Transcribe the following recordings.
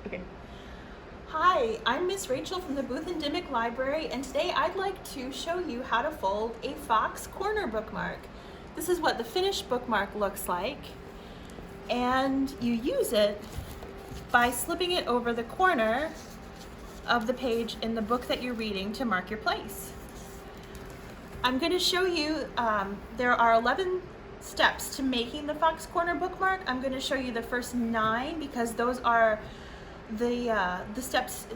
Okay. Hi, I'm Miss Rachel from the Booth and Dimick Library, and today I'd like to show you how to fold a Fox corner bookmark. This is what the finished bookmark looks like, and you use it by slipping it over the corner of the page in the book that you're reading to mark your place. I'm going to show you, there are 11 steps to making the Fox corner bookmark. I'm going to show you the first 9 because those are the steps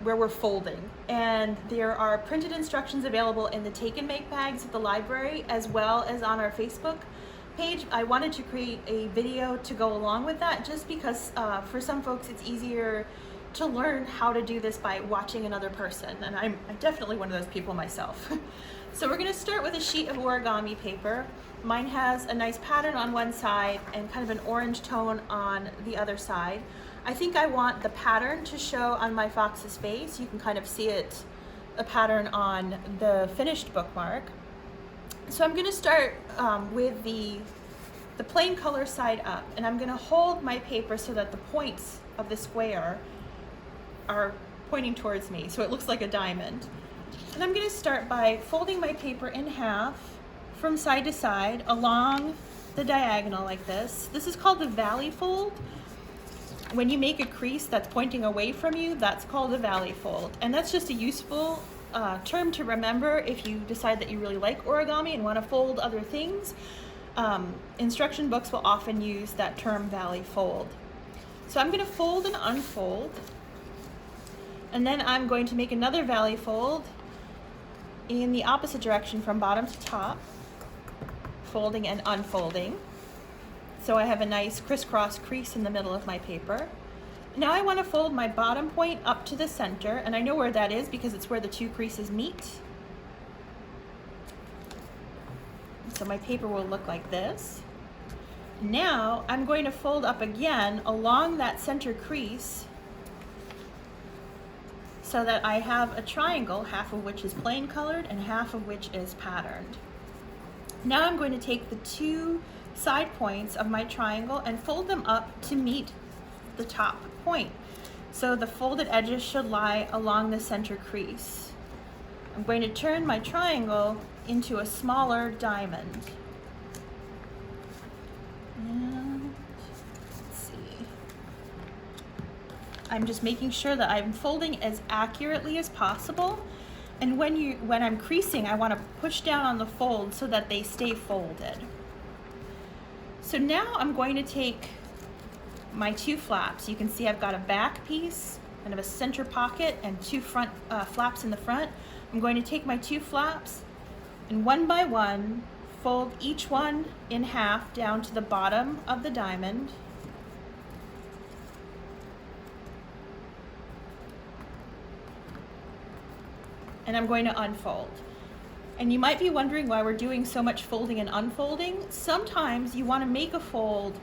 where we're folding, and there are printed instructions available in the take and make bags at the library as well as on our Facebook page. I wanted to create a video to go along with that just because for some folks it's easier to learn how to do this by watching another person, and I'm definitely one of those people myself. So we're going to start with a sheet of origami paper. Mine has a nice pattern on one side and kind of an orange tone on the other side. I think I want the pattern to show on my Fox's face. You can kind of see it, a pattern on the finished bookmark. So I'm going to start with the plain color side up, and I'm going to hold my paper so that the points of the square are pointing towards me, so it looks like a diamond. And I'm going to start by folding my paper in half from side to side along the diagonal like this. This is called the valley fold. When you make a crease that's pointing away from you, that's called a valley fold. And that's just a useful term to remember if you decide that you really like origami and want to fold other things. Instruction books will often use that term valley fold. So I'm going to fold and unfold, and then I'm going to make another valley fold in the opposite direction from bottom to top, folding and unfolding. So I have a nice crisscross crease in the middle of my paper. Now I want to fold my bottom point up to the center, and I know where that is because it's where the two creases meet. So my paper will look like this. Now I'm going to fold up again along that center crease so that I have a triangle, half of which is plain colored and half of which is patterned. Now I'm going to take the two side points of my triangle and fold them up to meet the top point. So the folded edges should lie along the center crease. I'm going to turn my triangle into a smaller diamond. And let's see. I'm just making sure that I'm folding as accurately as possible. And when I'm creasing, I want to push down on the fold so that they stay folded. So now I'm going to take my two flaps. You can see I've got a back piece, kind of a center pocket, and two front flaps in the front. I'm going to take my two flaps and one by one fold each one in half down to the bottom of the diamond. And I'm going to unfold. And you might be wondering why we're doing so much folding and unfolding. Sometimes you want to make a fold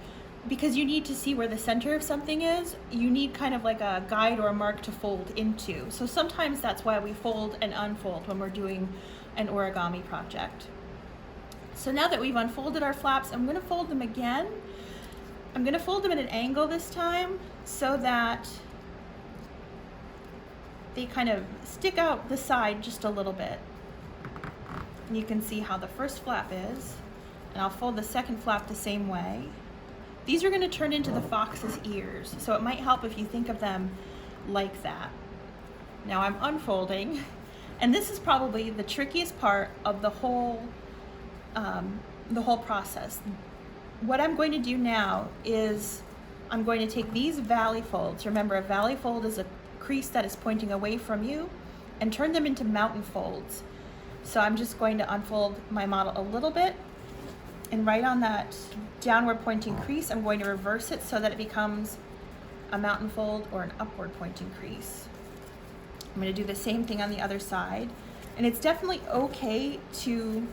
because you need to see where the center of something is. You need kind of like a guide or a mark to fold into. So sometimes that's why we fold and unfold when we're doing an origami project. So now that we've unfolded our flaps, I'm going to fold them again. I'm going to fold them at an angle this time so that they kind of stick out the side just a little bit. And you can see how the first flap is, and I'll fold the second flap the same way. These are going to turn into the fox's ears, so it might help if you think of them like that. Now I'm unfolding, and this is probably the trickiest part of the whole process. What I'm going to do now is I'm going to take these valley folds. Remember, a valley fold is a crease that is pointing away from you, and turn them into mountain folds. So I'm just going to unfold my model a little bit, and right on that downward pointing crease, I'm going to reverse it so that it becomes a mountain fold or an upward pointing crease. I'm going to do the same thing on the other side, and it's definitely okay to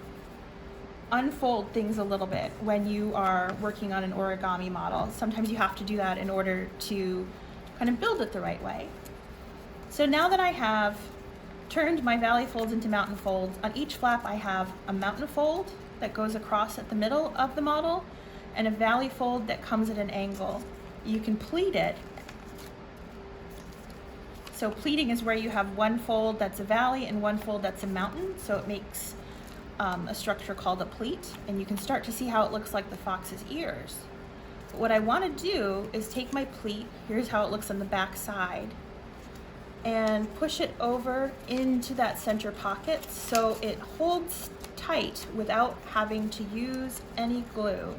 unfold things a little bit when you are working on an origami model. Sometimes you have to do that in order to kind of build it the right way. So now that I have turned my valley folds into mountain folds, on each flap I have a mountain fold that goes across at the middle of the model and a valley fold that comes at an angle. You can pleat it So pleating is where you have one fold that's a valley and one fold that's a mountain, so it makes a structure called a pleat, and you can start to see how it looks like the fox's ears. But what I want to do is take my pleat, here's how it looks on the back side, and push it over into that center pocket so it holds tight without having to use any glue.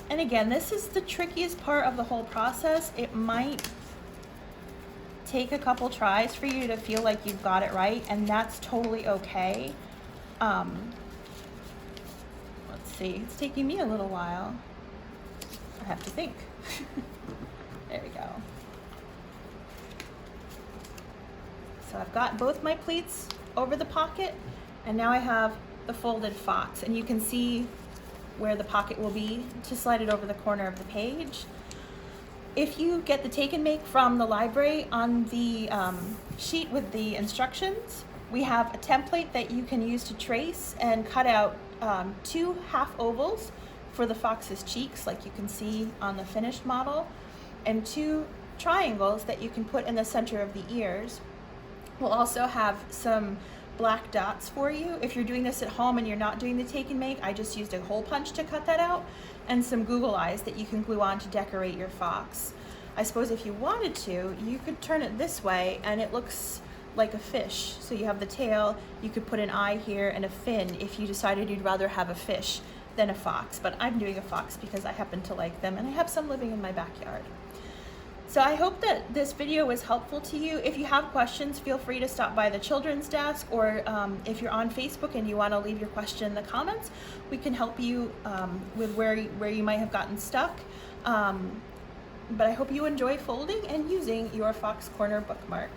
And again, this is the trickiest part of the whole process. It might take a couple tries for you to feel like you've got it right, and that's totally okay. Let's see, it's taking me a little while. I have to think. There we go. So I've got both my pleats over the pocket, and now I have the folded fox, and you can see where the pocket will be to slide it over the corner of the page. If you get the take and make from the library, on the sheet with the instructions, we have a template that you can use to trace and cut out 2 half ovals for the fox's cheeks, like you can see on the finished model, and 2 triangles that you can put in the center of the ears. We'll also have some black dots for you. If you're doing this at home and you're not doing the take and make, I just used a hole punch to cut that out, and some Google eyes that you can glue on to decorate your fox. I suppose if you wanted to, you could turn it this way and it looks like a fish. So you have the tail, you could put an eye here and a fin if you decided you'd rather have a fish than a fox. But I'm doing a fox because I happen to like them and I have some living in my backyard. So I hope that this video was helpful to you. If you have questions, feel free to stop by the children's desk, or if you're on Facebook and you want to leave your question in the comments, we can help you with where you might have gotten stuck. But I hope you enjoy folding and using your Fox Corner bookmark.